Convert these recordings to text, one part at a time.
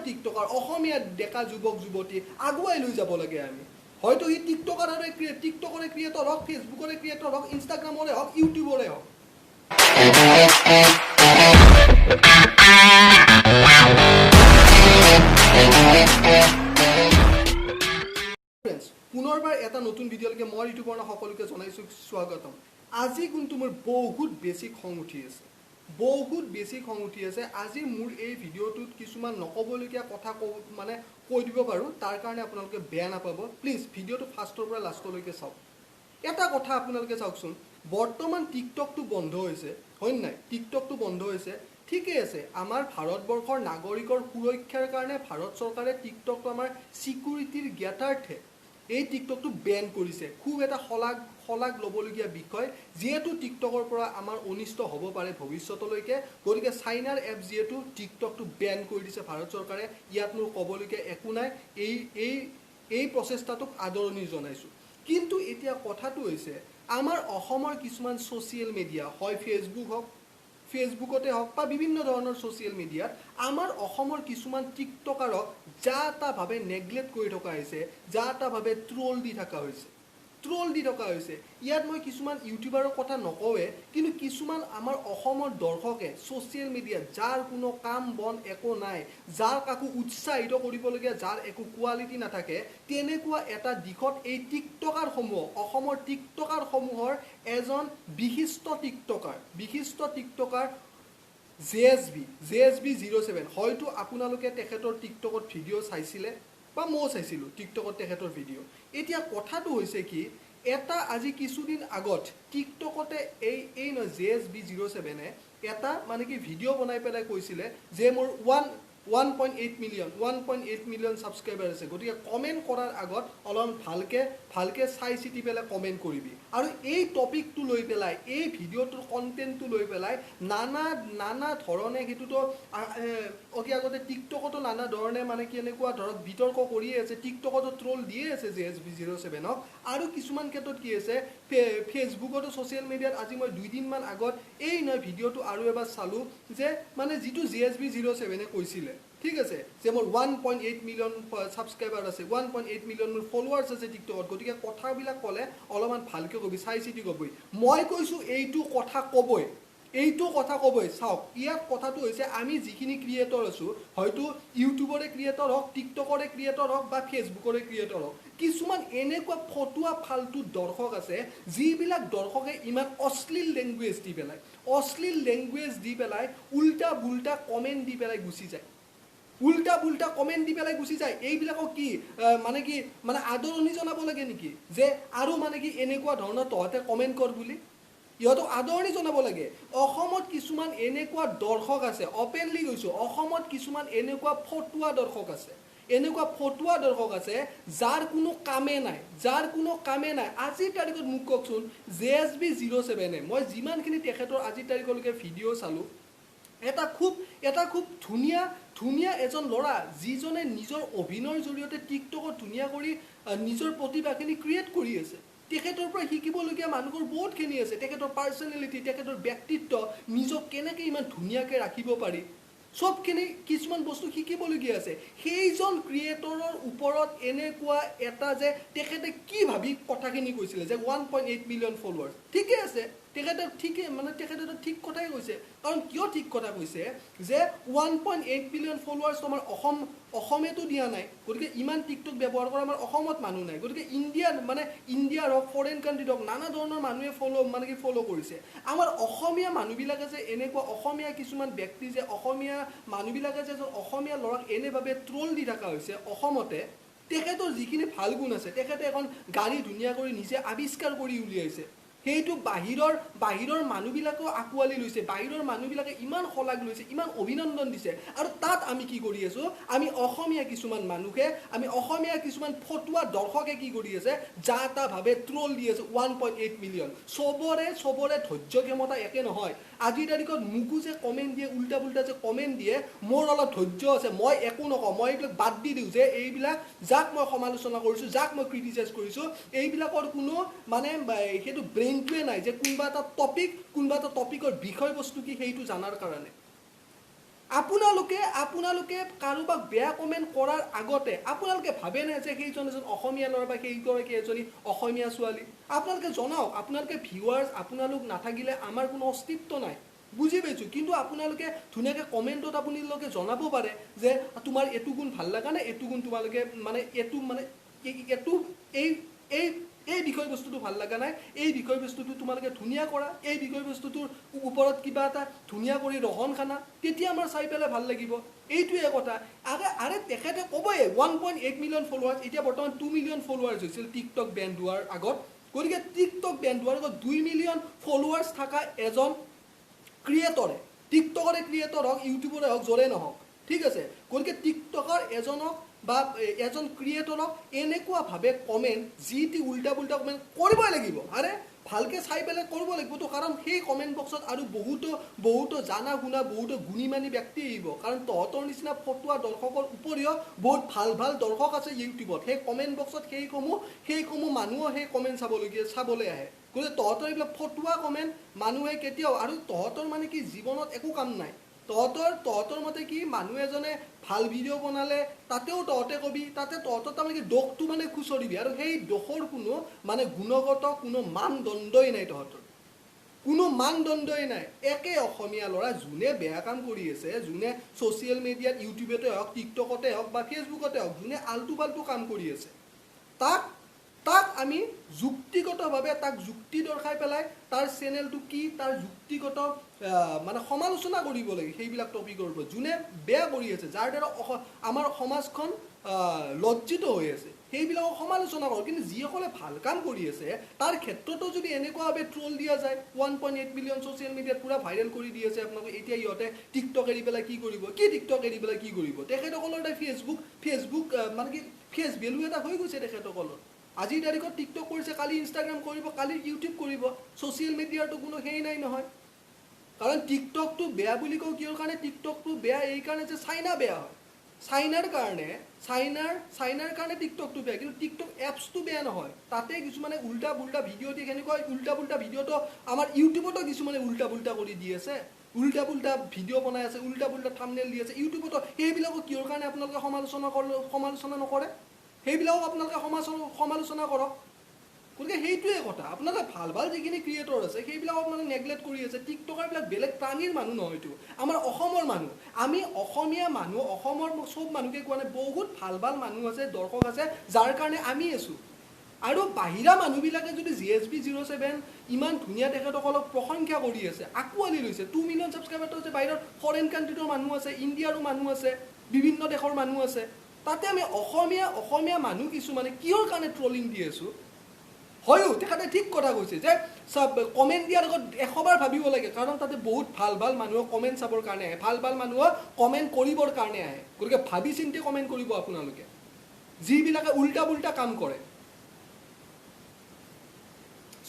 TikToker অসমীয়া ডেকা যুৱক যুৱতী আগুৱাই লৈ যাব লাগে আমি হয়তো ই টিকটকাৰৰে টিকটকৰে ক্ৰিয়েটৰ হওক ফেচবুকৰে ক্ৰিয়েটৰ হওক ইনষ্টাগ্ৰামৰে হওক ইউটিউবৰে হওক পুনৰবাৰ এটা নতুন ভিডিঅ'লৈকে মই ইউটিউবৰ সকলোকে জনাইছোঁ স্বাগতম আজি কিন্তু মোৰ বহুত বেছি খং উঠি আছে আজি মোৰ এই ভিডিঅ'টোত কিছুমান নক'বলগীয়া কথা কৈ দিব পাৰোঁ তাৰ কাৰণে আপোনালোকে বেয়া নাপাব প্লিজ ভিডিঅ'টো ফাৰ্ষ্টৰ পৰা লাষ্টলৈকে চাওক এটা কথা আপোনালোকে চাওকচোন বৰ্তমান টিকটকটো বন্ধ হৈছে হয় নাই টিকটকটো বন্ধ হৈছে ঠিকই আছে আমাৰ ভাৰতবৰ্ষৰ নাগৰিকৰ সুৰক্ষাৰ কাৰণে ভাৰত চৰকাৰে টিকটকটো আমাৰ সিকিউৰিটিৰ জ্ঞাতাৰ্থে এই টিকটকটো বেন কৰিছে খুব এটা শলাগ ল'বলগীয়া বিষয় যেহেতু টিকটকৰ পৰা আমাৰ অনিষ্ট হ'ব পাৰে ভৱিষ্যতলৈকে গতিকে চাইনাৰ এপ যেহেতু টিকটকটো বেন কৰি দিছে ভাৰত চৰকাৰে ইয়াত মোৰ ক'বলগীয়া একো নাই এই প্ৰচেষ্টাটোক আদৰণি জনাইছোঁ কিন্তু এতিয়া কথাটো হৈছে আমাৰ অসমৰ কিছুমান ছ'চিয়েল মিডিয়া হয় ফেচবুকতে হওক বা বিভিন্ন ধৰণৰ ছ'চিয়েল মিডিয়াত আমাৰ অসমৰ কিছুমান টিকটকাৰক যা তাভাৱে নেগলেক্ট কৰি থকা হৈছে যা তাভাৱে ট্ৰল দি থকা হৈছে ইয়াত মই কিছুমান ইউটিউবাৰৰ কথা নকওঁৱে কিন্তু কিছুমান আমাৰ অসমৰ দৰ্শকে ছ'চিয়েল মিডিয়াত যাৰ কোনো কাম বন একো নাই যাৰ কাকো উৎসাহিত কৰিবলগীয়া যাৰ একো কোৱালিটি নাথাকে তেনেকুৱা এটা দিশত এই অসমৰ টিকটকাৰসমূহৰ এজন বিশিষ্ট টিকটকাৰ JSB 07 হয়তো আপোনালোকে তেখেতৰ টিকটকত ভিডিঅ' চাইছিলে বা ময়ো চাইছিলোঁ টিকটকত তেখেতৰ ভিডিঅ' এতিয়া কথাটো হৈছে কি এটা আজি কিছুদিন আগত টিকটকতে এই JSB 07 এটা মানে কি ভিডিঅ' বনাই পেলাই কৈছিলে যে মোৰ 1.8 মিলিয়ন ছাবস্ক্ৰাইবাৰ আছে গতিকে কমেণ্ট কৰাৰ আগত অলপ ভালকে চাই চিতি পেলাই কমেণ্ট কৰিবি আৰু এই টপিকটো লৈ পেলাই এই ভিডিঅ'টোৰ কণ্টেণ্টটো লৈ পেলাই নানা ধৰণে সেইটোতো অতি আগতে টিকটকতো নানা ধৰণে মানে কি এনেকুৱা ধৰক বিতৰ্ক কৰিয়ে আছে টিকটকতো ট্ৰল দিয়ে আছে JSB 07ক আৰু কিছুমান ক্ষেত্ৰত কি আছে ফেচবুকতো ছ'চিয়েল মিডিয়াত আজি মই 2 দিনমান আগত ভিডিঅ'টো আৰু এবাৰ চালোঁ যে মানে যিটো JSB 07 কৈছিলে ঠিক আছে যে মোৰ 1.8 মিলিয়ন ছাবস্ক্ৰাইবাৰ আছে 1.8 মিলিয়ন মোৰ ফলোৱাৰ্ছ আছে টিকটকত গতিকে কথাবিলাক ক'লে অলপমান ভালকৈ ক'বি চাই চিতি ক'বই মই কৈছোঁ এইটো কথা ক'বই চাওক ইয়াত কথাটো হৈছে আমি যিখিনি ক্ৰিয়েটৰ আছোঁ হয়তো ইউটিউবৰে ক্ৰিয়েটৰ হওক টিকটকৰে ক্ৰিয়েটৰ হওক বা ফেচবুকৰে ক্ৰিয়েটৰ হওক কিছুমান এনেকুৱা ফটুৱা ফাল্টু দৰ্শক আছে যিবিলাক দৰ্শকে ইমান অশ্লীল লেংগুৱেজ দি পেলাই উল্টা পুল্টা কমেণ্ট দি পেলাই গুচি যায় এইবিলাকক কি মানে আদৰণি জনাব লাগে নেকি যে আৰু মানে কি এনেকুৱা ধৰণৰ তহঁতে কমেণ্ট কৰ বুলি ইহঁতক আদৰণি জনাব লাগে অসমত কিছুমান এনেকুৱা দৰ্শক আছে অপেনলি কৈছোঁ অসমত কিছুমান এনেকুৱা ফটুৱা দৰ্শক আছে যাৰ কোনো কামে নাই আজিৰ তাৰিখত মোক কওকচোন JSB 07 মই যিমানখিনি তেখেতৰ আজিৰ তাৰিখলৈকে ভিডিঅ' চালোঁ এটা খুব ধুনীয়া এজন ল'ৰা যিজনে নিজৰ অভিনয়ৰ জৰিয়তে টিকটকত ধুনীয়া কৰি নিজৰ প্ৰতিভাখিনি ক্ৰিয়েট কৰি আছে তেখেতৰ পৰা শিকিবলগীয়া মানুহৰ বহুতখিনি আছে তেখেতৰ পাৰ্চনেলিটি তেখেতৰ ব্যক্তিত্ব নিজক কেনেকৈ ইমান ধুনীয়াকৈ ৰাখিব পাৰি সবখিনি কিছুমান বস্তু শিকিবলগীয়া আছে সেইজন ক্ৰিয়েটৰৰ ওপৰত এনেকুৱা এটা যে তেখেতে কি ভাবি কথাখিনি কৈছিলে যে 1.8 মিলিয়ন ফলোৱাৰ্ছ ঠিকে আছে তেখেতে ঠিক কথাই কৈছে কাৰণ কিয় ঠিক কথা কৈছে যে 1.8 মিলিয়ন ফলোৱাৰ্ছ আমাৰ অসমেতো দিয়া নাই গতিকে ইমান টিকটক ব্যৱহাৰ কৰা আমাৰ অসমত মানুহ নাই গতিকে ইণ্ডিয়াৰ হওক ফৰেইন কাণ্ট্ৰিত হওক নানা ধৰণৰ মানুহে ফ'ল' কৰিছে আমাৰ অসমীয়া মানুহবিলাকে যে এনেকুৱা অসমীয়া কিছুমান ব্যক্তি যে অসমীয়া মানুহবিলাকে যে অসমীয়া ল'ৰাক এনেভাৱে ট্ৰল দি থকা হৈছে অসমতে তেখেতৰ যিখিনি ভাল গুণ আছে তেখেতে এখন গাড়ী ধুনীয়া কৰি নিজে আৱিষ্কাৰ কৰি উলিয়াইছে সেইটো বাহিৰৰ মানুহবিলাকেও আঁকোৱালি লৈছে বাহিৰৰ মানুহবিলাকে ইমান শলাগ লৈছে ইমান অভিনন্দন দিছে আৰু তাত আমি কি কৰি আছোঁ আমি অসমীয়া কিছুমান মানুহে আমি অসমীয়া কিছুমান ফটুৱা দৰ্শকে কি কৰি আছে যা তাভাৱে ট্ৰল দি আছে 1.8 মিলিয়ন চবৰে ধৈৰ্য ক্ষমতা একে নহয় আজিৰ তাৰিখত মোকো যে কমেণ্ট দিয়ে উল্টা পুল্টা যে কমেণ্ট দিয়ে মোৰ অলপ ধৈৰ্য আছে মই একো নকওঁ মই এইবিলাক বাদ দি দিওঁ যে এইবিলাক যাক মই সমালোচনা কৰিছোঁ যাক মই ক্ৰিটিচাইজ কৰিছোঁ এইবিলাকৰ কোনো মানে সেইটো ব্ৰেইনটোৱে নাই যে কোনোবা এটা টপিকৰ বিষয়বস্তু কি সেইটো জানাৰ কাৰণে আপোনালোকে কাৰোবাক বেয়া কমেণ্ট কৰাৰ আগতে আপোনালোকে ভাবে নে যে সেইজন এজন অসমীয়া ল'ৰা বা সেইগৰাকী এজনী অসমীয়া ছোৱালী? আপোনালোকে জনাওক। আপোনালোকে ভিউৱাৰ্ছ আপোনালোক নাথাকিলে আমাৰ কোনো অস্তিত্ব নাই, বুজি পাইছোঁ। কিন্তু আপোনালোকে ধুনীয়াকৈ কমেণ্টত আপোনালোকে জনাব পাৰে যে তোমাৰ এইটো গুণ ভাল লগা নাই, এইটো গুণ তোমালোকে এই বিষয়বস্তুটো ভাল লগা নাই, এই বিষয়বস্তুটো তোমালোকে ধুনীয়া কৰা, এই বিষয়বস্তুটোৰ ওপৰত কিবা এটা ধুনীয়া কৰি ৰহন খানা, তেতিয়া আমাৰ চাই পেলাই ভাল লাগিব। এইটোৱে কথা। আৰে তেখেতে ক'বই 1.8 মিলিয়ন ফলোৱাৰ্ছ, এতিয়া বৰ্তমান 2 মিলিয়ন ফলোৱাৰ্ছ হৈছিল টিকটক বেন হোৱাৰ আগত। গতিকে টিকটক বেন হোৱাৰ আগত 2 মিলিয়ন ফলোৱাৰ্ছ থকা এজন ক্ৰিয়েটৰে, টিকটকৰে ক্ৰিয়েটৰ হওক, ইউটিউবৰে হওক, য'ৰে নহওক, ঠিক আছে। গতিকে টিকটকৰ এজনক বা এজন ক্ৰিয়েটৰক এনেকুৱাভাৱে কমেণ্ট, যি টি উল্টা পুল্টা কমেণ্ট কৰিবই লাগিব। আৰে ভালকৈ চাই পেলাই কৰিব লাগিবতো, কাৰণ সেই কমেণ্ট বক্সত আৰু বহুতো জানা শুনা বহুতো গুণী মানি ব্যক্তি আহিব। কাৰণ তহঁতৰ নিচিনা ফটুৱা দৰ্শকৰ উপৰিও বহুত ভাল দৰ্শক আছে ইউটিউবত। সেই কমেণ্ট বক্সত সেইসমূহ মানুহো সেই কমেণ্ট চাবলৈ আহে। গতিকে তহঁতৰ এইবিলাক ফটুৱা কমেণ্ট মানুহে কেতিয়াও, আৰু তহঁতৰ মানে কি জীৱনত একো কাম নাই। তহঁতৰ মতে কি, মানুহ এজনে ভাল ভিডিঅ' বনালে তাতেও তহঁতে কবি, তাতে তহঁতৰ তাৰমানে কি দোষটো মানে খুচৰিবি, আৰু সেই দোষৰ কোনো মানে গুণগত কোনো মানদণ্ডই নাই। তহঁতৰ কোনো মানদণ্ডই নাই। একে অসমীয়া ল'ৰা যোনে বেয়া কাম কৰি আছে, যোনে ছ'চিয়েল মিডিয়াত ইউটিউবতে হওক, টিকটকতে হওক বা ফেচবুকতে হওক, যোনে আল্টু ফাল্টু কাম কৰি আছে, তাক আমি যুক্তিগতভাৱে তাক যুক্তি দৰ্শাই পেলাই তাৰ চেনেলটো কি, তাৰ যুক্তিগত মানে সমালোচনা কৰিব লাগে সেইবিলাক টপিকৰ ওপৰত। যোনে বেয়া কৰি আছে, যাৰ দ্বাৰা আমাৰ সমাজখন লজ্জিত হৈ আছে, সেইবিলাকক সমালোচনা কৰক। কিন্তু যিসকলে ভাল কাম কৰি আছে তাৰ ক্ষেত্ৰতো যদি এনেকুৱাভাৱে ট্ৰল দিয়া যায়, 1.8 মিলিয়ন ছ'চিয়েল মিডিয়াত পুৰা ভাইৰেল কৰি দি আছে আপোনালোকে। এতিয়া ইহঁতে টিকটক এৰি পেলাই কি কৰিব? টিকটক এৰি পেলাই কি কৰিব? তেখেতসকলৰ এটা ফেচবুক মানে কি ফেচ ভেলু এটা হৈ গৈছে তেখেতসকলৰ। আজিৰ তাৰিখত টিকটক কৰিছে, কালি ইনষ্টাগ্ৰাম কৰিব, কালি ইউটিউব কৰিব। ছ'চিয়েল মিডিয়াৰটো কোনো হেৰি নাই নহয়। কাৰণ টিকটকটো বেয়া বুলি কওঁ কিহৰ কাৰণে? টিকটকটো বেয়া এইকাৰণে যে চাইনা বেয়া হয়। চাইনাৰ কাৰণে টিকটকটো বেয়া, কিন্তু টিকটক এপছটো বেয়া নহয়। তাতে কিছুমানে উল্টা পুল্টা ভিডিঅ' দিয়ে। কেনেকুৱা উল্টা পুল্টা ভিডিঅ'টো আমাৰ ইউটিউবতো কিছুমানে উল্টা পুল্টা কৰি দি আছে, উল্টা পুল্টা ভিডিঅ' বনাই আছে, উল্টা পুল্টা থাম্বনেইল দি আছে ইউটিউবতো। সেইবিলাকক কিহৰ কাৰণে আপোনালোকে সমালোচনা নকৰে? সেইবিলাকক আপোনালোকে সমালোচনা কৰক। গতিকে সেইটোৱে কথা। আপোনালোকে ভাল যিখিনি ক্ৰিয়েটৰ আছে সেইবিলাকক আপোনালোকে নেগলেক্ট কৰি আছে। টিকটকাৰবিলাক বেলেগ প্ৰাণীৰ মানুহ নহয়তো, আমাৰ অসমৰ মানুহ। আমি অসমীয়া মানুহ, অসমৰ চব মানুহকে কোৱা নাই, বহুত ভাল মানুহ আছে, দৰ্শক আছে, যাৰ কাৰণে আমি আছোঁ। আৰু বাহিৰা মানুহবিলাকে যদি GSB07 ইমান ধুনীয়া তেখেতসকলক প্ৰশংসা কৰি আছে, আঁকোৱালি লৈছে, 2 মিলিয়ন ছাবস্ক্ৰাইবাৰটো আছে, বাহিৰৰ ফৰেইন কাণ্ট্ৰিটোৰ মানুহ আছে, ইণ্ডিয়াৰো মানুহ আছে, বিভিন্ন দেশৰ মানুহ আছে। তাতে আমি অসমীয়া মানুহ কিছুমানে কিহৰ কাৰণে ট্ৰলিং দি আছোঁ? হয়ো তেখেতে ঠিক কথা কৈছে যে কমেণ্ট দিয়াৰ আগত 100 বাৰ ভাবিব লাগে, কাৰণ তাতে বহুত ভাল মানুহক কমেণ্ট চাবৰ কাৰণে আহে, ভাল মানুহক কমেণ্ট কৰিবৰ কাৰণে আহে। গতিকে ভাবি চিন্তি কমেণ্ট কৰিব আপোনালোকে, যিবিলাকে উল্টা পুল্টা কাম কৰে।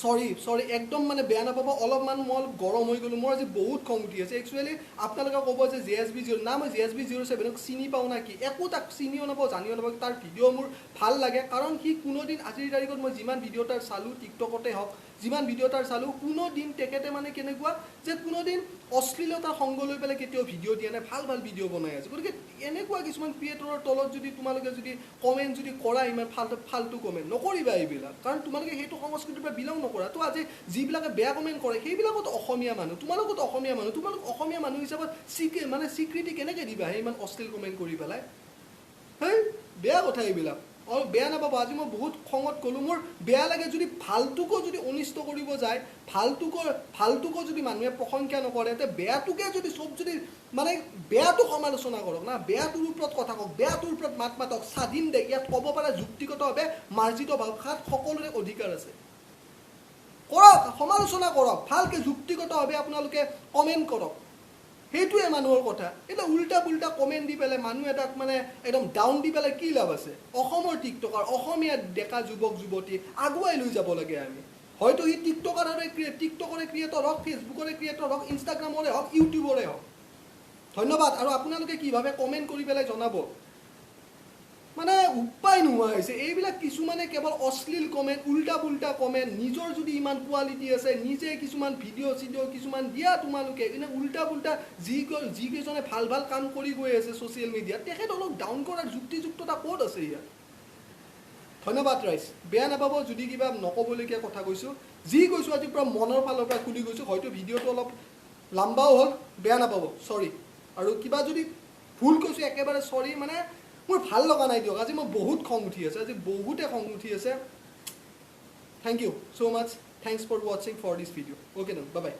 চৰি একদম মানে বেয়া নাপাব, অলপমান মই গৰম হৈ গ'লোঁ। মোৰ আজি বহুত খং উঠি আছে। একচুৱেলি আপোনালোকে ক'ব যে JSB0 না, মই JSB07ক চিনি পাওঁ না কি? একো তাক চিনিও নাপাওঁ, জানিও নাপাওঁ। তাৰ ভিডিঅ' মোৰ ভাল লাগে, কাৰণ সি কোনোদিন আজিৰ তাৰিখত মই যিমান ভিডিঅ' তাৰ চালোঁ, টিকটকতে হওক, যিমান ভিডিঅ' তাৰ চালোঁ, কোনোদিন তেখেতে মানে কেনেকুৱা যে কোনোদিন অশ্লীলতাৰ সংগ লৈ পেলাই কেতিয়াও ভিডিঅ' দিয়া নাই, ভাল ভিডিঅ' বনাই আছে। গতিকে এনেকুৱা কিছুমান ক্ৰিয়েটৰৰ তলত যদি তোমালোকে যদি কমেণ্ট যদি কৰা, ইমান ফাল্টু কমেণ্ট নকৰিবা এইবিলাক, কাৰণ তোমালোকে সেইটো সংস্কৃতিৰ পৰা বিলং নকৰা। তো আজি যিবিলাকে বেয়া কমেণ্ট কৰে সেইবিলাকতো অসমীয়া মানুহ, তোমালোকতো অসমীয়া মানুহ, তোমালোক অসমীয়া মানুহ হিচাপত মানে স্বীকৃতি কেনেকৈ দিবা সেই ইমান অশ্লীল কমেণ্ট কৰি পেলাই? হেই বেয়া কথা এইবিলাক। বেয়া নাপাব, আজি মই বহুত খঙত ক'লোঁ। মোৰ বেয়া লাগে যদি ভালটোকো যদি অনিষ্ট কৰিব যায়, ভালটোকো যদি মানুহে প্ৰশংসা নকৰে, তে বেয়াটোকে যদি চব যদি মানে বেয়াটো সমালোচনা কৰক না, বেয়াটোৰ ওপৰত কথা কওক, বেয়াটোৰ ওপৰত মাত মাতক, স্বাধীন দেশ, ইয়াত ক'ব পাৰে যুক্তিগতভাৱে মাৰ্জিত ভাষাত সকলোৰে অধিকাৰ আছে। কৰক, সমালোচনা কৰক, ভালকৈ যুক্তিগতভাৱে আপোনালোকে কমেণ্ট কৰক। সেইটোৱে মানুহৰ কথা। এতিয়া উল্টা পুল্টা কমেণ্ট দি পেলাই মানুহ এটাক মানে একদম ডাউন দি পেলাই কি লাভ আছে? অসমৰ টিকটকাৰ, অসমীয়া ডেকা যুৱক যুৱতী আগুৱাই লৈ যাব লাগে আমি। হয়তো সি টিকটকৰে ক্ৰিয়েটৰ হওক, ফেচবুকৰে ক্ৰিয়েটৰ হওক, ইনষ্টাগ্ৰামৰে হওক, ইউটিউবৰে হওক। ধন্যবাদ। আৰু আপোনালোকে কি ভাবে কমেণ্ট কৰি পেলাই জনাব। মানে উপায় নোহোৱা হৈছে এইবিলাক কিছুমানে কেৱল অশ্লীল কমেণ্ট উল্টা পুল্টা কমেণ্ট নিজৰ যদি ইমান কোৱালিটি আছে নিজে কিছুমান ভিডিঅ' চিডিঅ' কিছুমান দিয়া তোমালোকে কিন্তু উল্টা পুল্টা যিকেইজনে ভাল ভাল কাম কৰি গৈ আছে ছ'চিয়েল মিডিয়াত তেখেতলোক ডাউন কৰাৰ যুক্তিযুক্ততা ক'ত আছে ইয়াত ধন্যবাদ ৰাইজ বেয়া নাপাব যদি কিবা নক'বলগীয়া কথা কৈছোঁ যি কৈছোঁ আজি পূৰা মনৰ ফালৰ পৰা খুলি গৈছোঁ হয়তো ভিডিঅ'টো অলপ লাম্বাও হ'ল বেয়া নাপাব চৰি আৰু কিবা যদি ভুল কৈছোঁ একেবাৰে চৰি মানে মোৰ ভাল লগা নাই দিয়ক আজি মই বহুত খং উঠি আছে আজি বহুতে খং উঠি আছে thank you so' much thanks for ৱাচিং for this video' okay then bye by